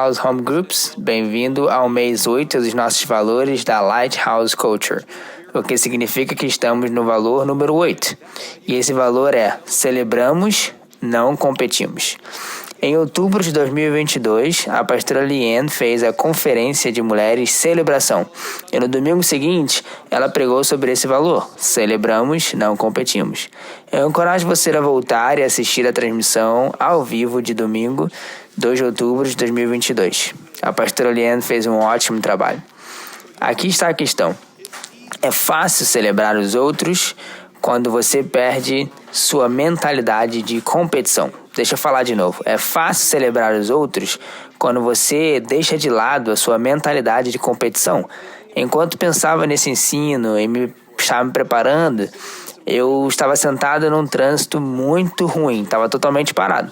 Lighthouse Home Groups, bem-vindo ao mês 8 dos nossos valores da Lighthouse Culture, o que significa que estamos no valor número 8. E esse valor é: celebramos, não competimos. Em outubro de 2022, a pastora Liane fez a Conferência de Mulheres Celebração. E no domingo seguinte, ela pregou sobre esse valor: celebramos, não competimos. Eu encorajo você a voltar e assistir a transmissão ao vivo de domingo, 2 de outubro de 2022. A pastora Liane fez um ótimo trabalho. Aqui está a questão: é fácil celebrar os outros quando você perde sua mentalidade de competição. Deixa eu falar de novo. É fácil celebrar os outros quando você deixa de lado a sua mentalidade de competição. Enquanto pensava nesse ensino e estava me preparando, eu estava sentado num trânsito muito ruim, estava totalmente parado.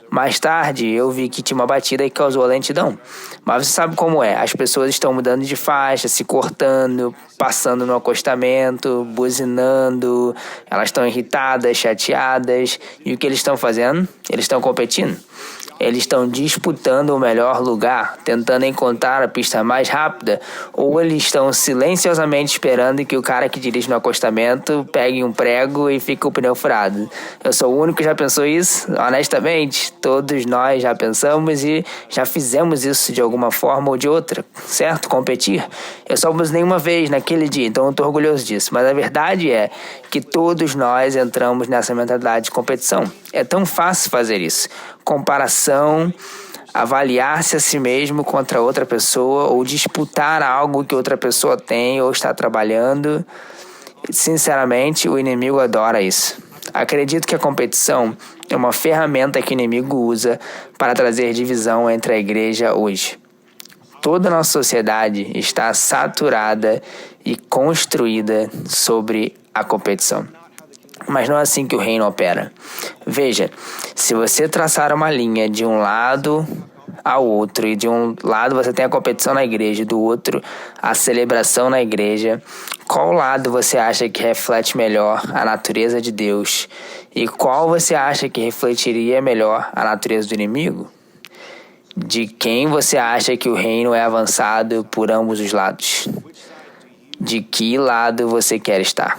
Mais tarde, eu vi que tinha uma batida que causou a lentidão. Mas você sabe como é: as pessoas estão mudando de faixa, se cortando, passando no acostamento, buzinando, elas estão irritadas, chateadas. E o que eles estão fazendo? Eles estão competindo. Eles estão disputando o melhor lugar, tentando encontrar a pista mais rápida, ou eles estão silenciosamente esperando que o cara que dirige no acostamento pegue um prego e fique o pneu furado. Eu sou o único que já pensou isso? Honestamente, todos nós já pensamos e já fizemos isso de alguma forma ou de outra, certo? Competir. Eu só buzinei uma vez naquele dia, então eu estou orgulhoso disso. Mas a verdade é que todos nós entramos nessa mentalidade de competição. É tão fácil fazer isso. Comparação, avaliar-se a si mesmo contra outra pessoa ou disputar algo que outra pessoa tem ou está trabalhando. Sinceramente, o inimigo adora isso. Acredito que a competição é uma ferramenta que o inimigo usa para trazer divisão entre a igreja hoje. Toda a nossa sociedade está saturada e construída sobre a competição. Mas não é assim que o reino opera. Veja, se você traçar uma linha de um lado ao outro, e de um lado você tem a competição na igreja, do outro a celebração na igreja, qual lado você acha que reflete melhor a natureza de Deus? E qual você acha que refletiria melhor a natureza do inimigo? De quem você acha que o reino é avançado por ambos os lados? De que lado você quer estar?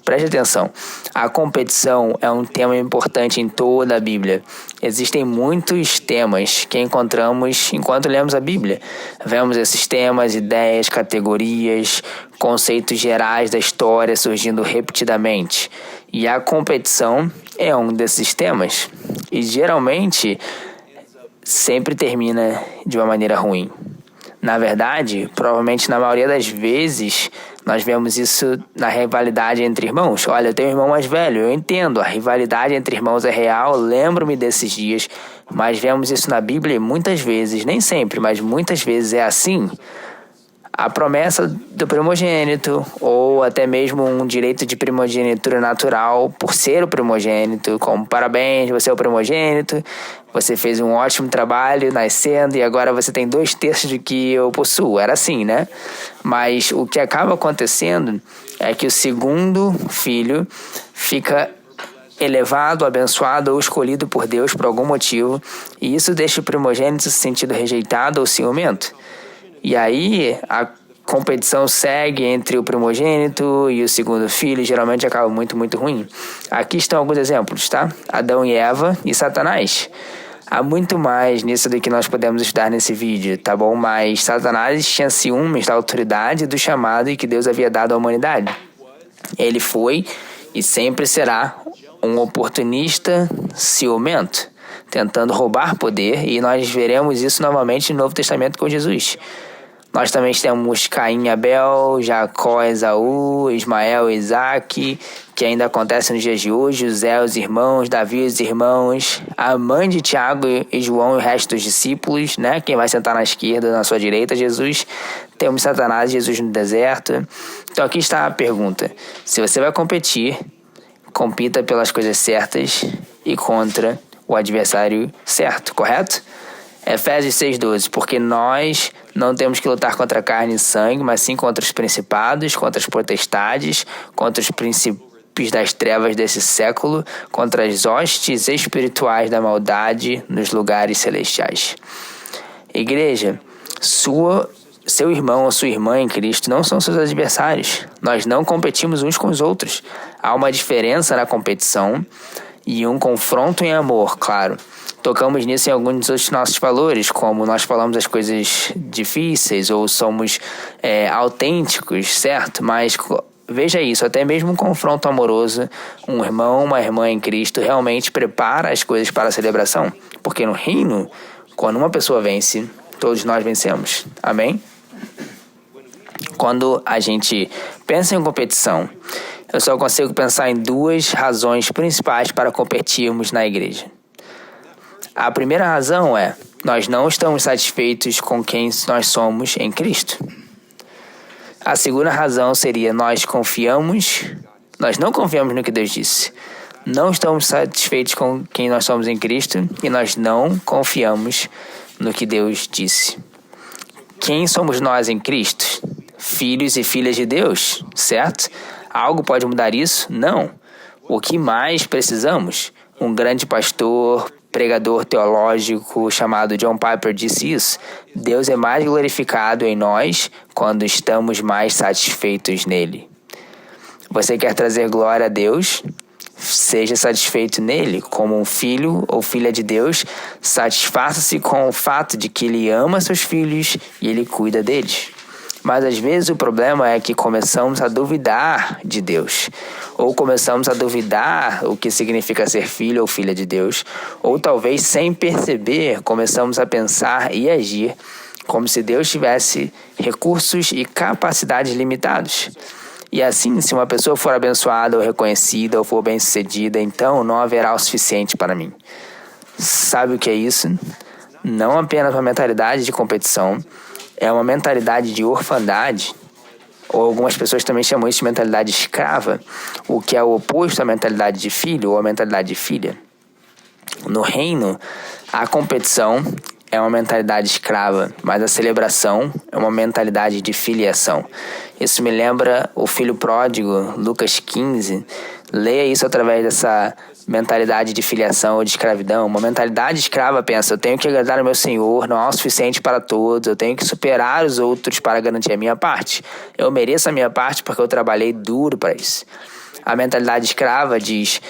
Preste atenção, a competição é um tema importante em toda a Bíblia. Existem muitos temas que encontramos enquanto lemos a Bíblia. Vemos esses temas, ideias, categorias, conceitos gerais da história surgindo repetidamente. E a competição é um desses temas. E geralmente sempre termina de uma maneira ruim. Na verdade, provavelmente na maioria das vezes, nós vemos isso na rivalidade entre irmãos. Olha, eu tenho um irmão mais velho, eu entendo, a rivalidade entre irmãos é real, lembro-me desses dias, mas vemos isso na Bíblia muitas vezes, nem sempre, mas muitas vezes é assim. A promessa do primogênito, ou até mesmo um direito de primogenitura natural por ser o primogênito, como parabéns, você é o primogênito, você fez um ótimo trabalho nascendo e agora você tem 2/3 do que eu possuo. Era assim, né? Mas o que acaba acontecendo é que o segundo filho fica elevado, abençoado ou escolhido por Deus por algum motivo, e isso deixa o primogênito se sentindo rejeitado ou ciumento. E aí a competição segue entre o primogênito e o segundo filho, e geralmente acaba muito, muito ruim. Aqui estão alguns exemplos, tá? Adão e Eva e Satanás. Há muito mais nisso do que nós podemos estudar nesse vídeo, tá bom? Mas Satanás tinha ciúmes da autoridade e do chamado que Deus havia dado à humanidade. Ele foi e sempre será um oportunista ciumento, tentando roubar poder, e nós veremos isso novamente no Novo Testamento com Jesus. Nós também temos Caim e Abel, Jacó e Esaú, Ismael e Isaac, que ainda acontece nos dias de hoje, José e os irmãos, Davi e os irmãos, a mãe de Tiago e João e o resto dos discípulos, né? Quem vai sentar na esquerda, na sua direita, Jesus. Temos Satanás e Jesus no deserto. Então aqui está a pergunta: se você vai competir, compita pelas coisas certas e contra o adversário certo, correto? Efésios 6,12, porque nós não temos que lutar contra carne e sangue, mas sim contra os principados, contra as potestades, contra os príncipes das trevas desse século, contra as hostes espirituais da maldade nos lugares celestiais. Igreja, seu irmão ou sua irmã em Cristo não são seus adversários. Nós não competimos uns com os outros. Há uma diferença na competição e um confronto em amor, claro. Tocamos nisso em alguns dos nossos valores, como nós falamos as coisas difíceis ou somos autênticos, certo? Mas veja isso, até mesmo um confronto amoroso, um irmão, uma irmã em Cristo realmente prepara as coisas para a celebração. Porque no reino, quando uma pessoa vence, todos nós vencemos. Amém? Quando a gente pensa em competição, eu só consigo pensar em duas razões principais para competirmos na igreja. A primeira razão é: nós não estamos satisfeitos com quem nós somos em Cristo. A segunda razão seria: nós não confiamos no que Deus disse. Não estamos satisfeitos com quem nós somos em Cristo e nós não confiamos no que Deus disse. Quem somos nós em Cristo? Filhos e filhas de Deus, certo? Algo pode mudar isso? Não. O que mais precisamos? Um grande pastor, pregador teológico chamado John Piper disse isso: Deus é mais glorificado em nós quando estamos mais satisfeitos nele. Você quer trazer glória a Deus? Seja satisfeito nele. Como um filho ou filha de Deus, satisfaça-se com o fato de que ele ama seus filhos e ele cuida deles. Mas às vezes o problema é que começamos a duvidar de Deus, ou começamos a duvidar o que significa ser filho ou filha de Deus, ou talvez sem perceber começamos a pensar e agir como se Deus tivesse recursos e capacidades limitados. E assim, se uma pessoa for abençoada ou reconhecida ou for bem-sucedida, então não haverá o suficiente para mim. Sabe o que é isso? Não apenas uma mentalidade de competição, é uma mentalidade de orfandade, ou algumas pessoas também chamam isso de mentalidade escrava, o que é o oposto à mentalidade de filho ou à mentalidade de filha. No reino, a competição é uma mentalidade escrava, mas a celebração é uma mentalidade de filiação. Isso me lembra o filho pródigo, Lucas 15. Leia isso através dessa mentalidade de filiação ou de escravidão. Uma mentalidade escrava pensa: eu tenho que agradar ao meu Senhor, não há o suficiente para todos, eu tenho que superar os outros para garantir a minha parte. Eu mereço a minha parte porque eu trabalhei duro para isso. A mentalidade escrava diz: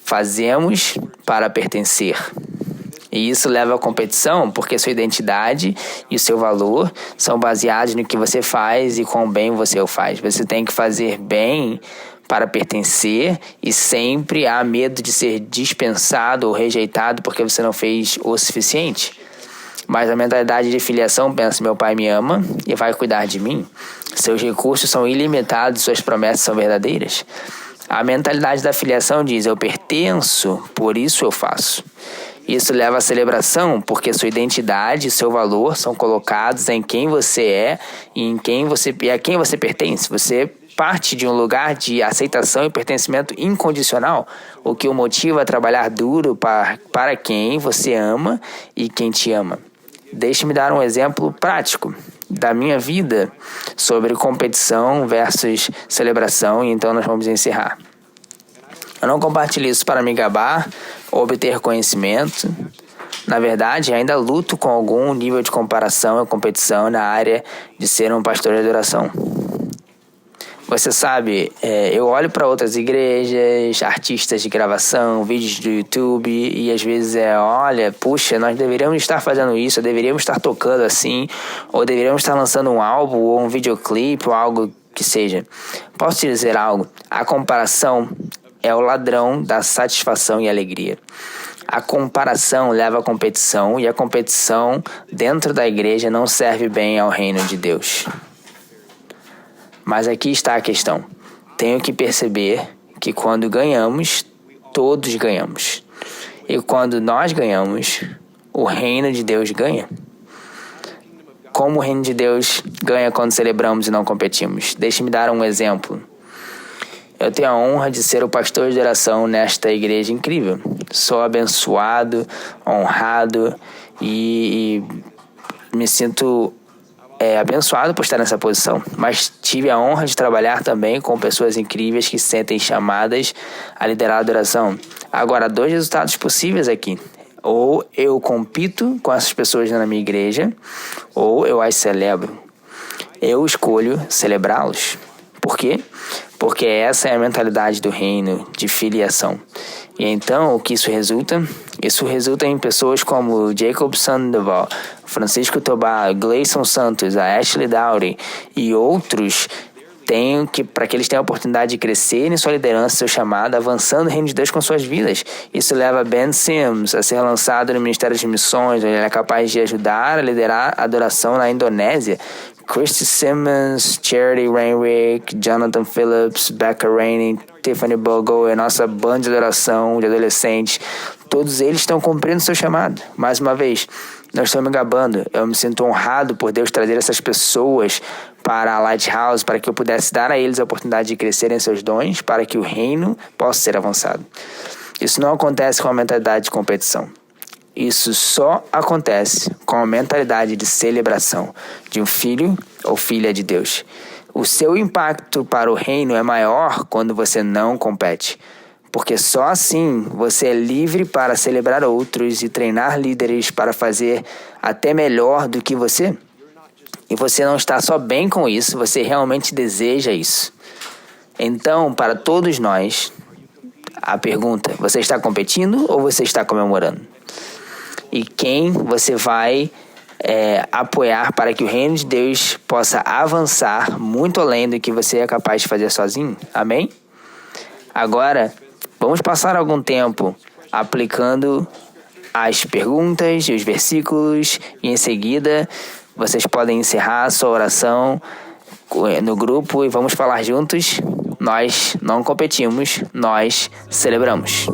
fazemos para pertencer. E isso leva à competição porque sua identidade e o seu valor são baseados no que você faz e quão bem você o faz. Você tem que fazer bem para pertencer e sempre há medo de ser dispensado ou rejeitado porque você não fez o suficiente. Mas a mentalidade de filiação pensa: meu pai me ama e vai cuidar de mim. Seus recursos são ilimitados, suas promessas são verdadeiras. A mentalidade da filiação diz: eu pertenço, por isso eu faço. Isso leva à celebração, porque sua identidade e seu valor são colocados em quem você é e a quem você pertence. Você parte de um lugar de aceitação e pertencimento incondicional, o que o motiva a trabalhar duro para quem você ama e quem te ama. Deixe-me dar um exemplo prático da minha vida sobre competição versus celebração, e então nós vamos encerrar. Eu não compartilho isso para me gabar ou obter conhecimento. Na verdade, ainda luto com algum nível de comparação e competição na área de ser um pastor de adoração. Você sabe, eu olho para outras igrejas, artistas de gravação, vídeos do YouTube, e às vezes olha, puxa, nós deveríamos estar fazendo isso, deveríamos estar tocando assim, ou deveríamos estar lançando um álbum, ou um videoclipe, ou algo que seja. Posso te dizer algo? A comparação é o ladrão da satisfação e alegria. A comparação leva à competição, e a competição dentro da igreja não serve bem ao reino de Deus. Mas aqui está a questão. Tenho que perceber que quando ganhamos, todos ganhamos. E quando nós ganhamos, o reino de Deus ganha. Como o reino de Deus ganha quando celebramos e não competimos? Deixe-me dar um exemplo. Eu tenho a honra de ser o pastor de oração nesta igreja incrível. Sou abençoado, honrado e me sinto abençoado por estar nessa posição. Mas tive a honra de trabalhar também com pessoas incríveis que se sentem chamadas a liderar a adoração. Agora, 2 resultados possíveis aqui. Ou eu compito com essas pessoas na minha igreja, ou eu as celebro. Eu escolho celebrá-los. Por quê? Porque essa é a mentalidade do reino de filiação. E então, o que isso resulta? Isso resulta em pessoas como Jacob Sandoval, Francisco Tobar, Gleison Santos, a Ashley Dowdy e outros para que eles tenham a oportunidade de crescer em sua liderança, seu chamado, avançando o reino de Deus com suas vidas. Isso leva Ben Sims a ser lançado no Ministério de Missões, onde ele é capaz de ajudar a liderar a adoração na Indonésia. Christy Simmons, Charity Rainwick, Jonathan Phillips, Becca Rainey, Tiffany Bogle e nossa banda de adoração de adolescentes, todos eles estão cumprindo seu chamado. Mais uma vez, não estou me gabando, eu me sinto honrado por Deus trazer essas pessoas para a Lighthouse, para que eu pudesse dar a eles a oportunidade de crescerem seus dons, para que o reino possa ser avançado. Isso não acontece com a mentalidade de competição. Isso só acontece com a mentalidade de celebração de um filho ou filha de Deus. O seu impacto para o reino é maior quando você não compete, porque só assim você é livre para celebrar outros e treinar líderes para fazer até melhor do que você. E você não está só bem com isso, você realmente deseja isso. Então, para todos nós, a pergunta: você está competindo ou você está comemorando? E quem você vai apoiar para que o reino de Deus possa avançar muito além do que você é capaz de fazer sozinho? Amém? Agora, vamos passar algum tempo aplicando as perguntas e os versículos e em seguida vocês podem encerrar a sua oração no grupo e vamos falar juntos. Nós não competimos, nós celebramos.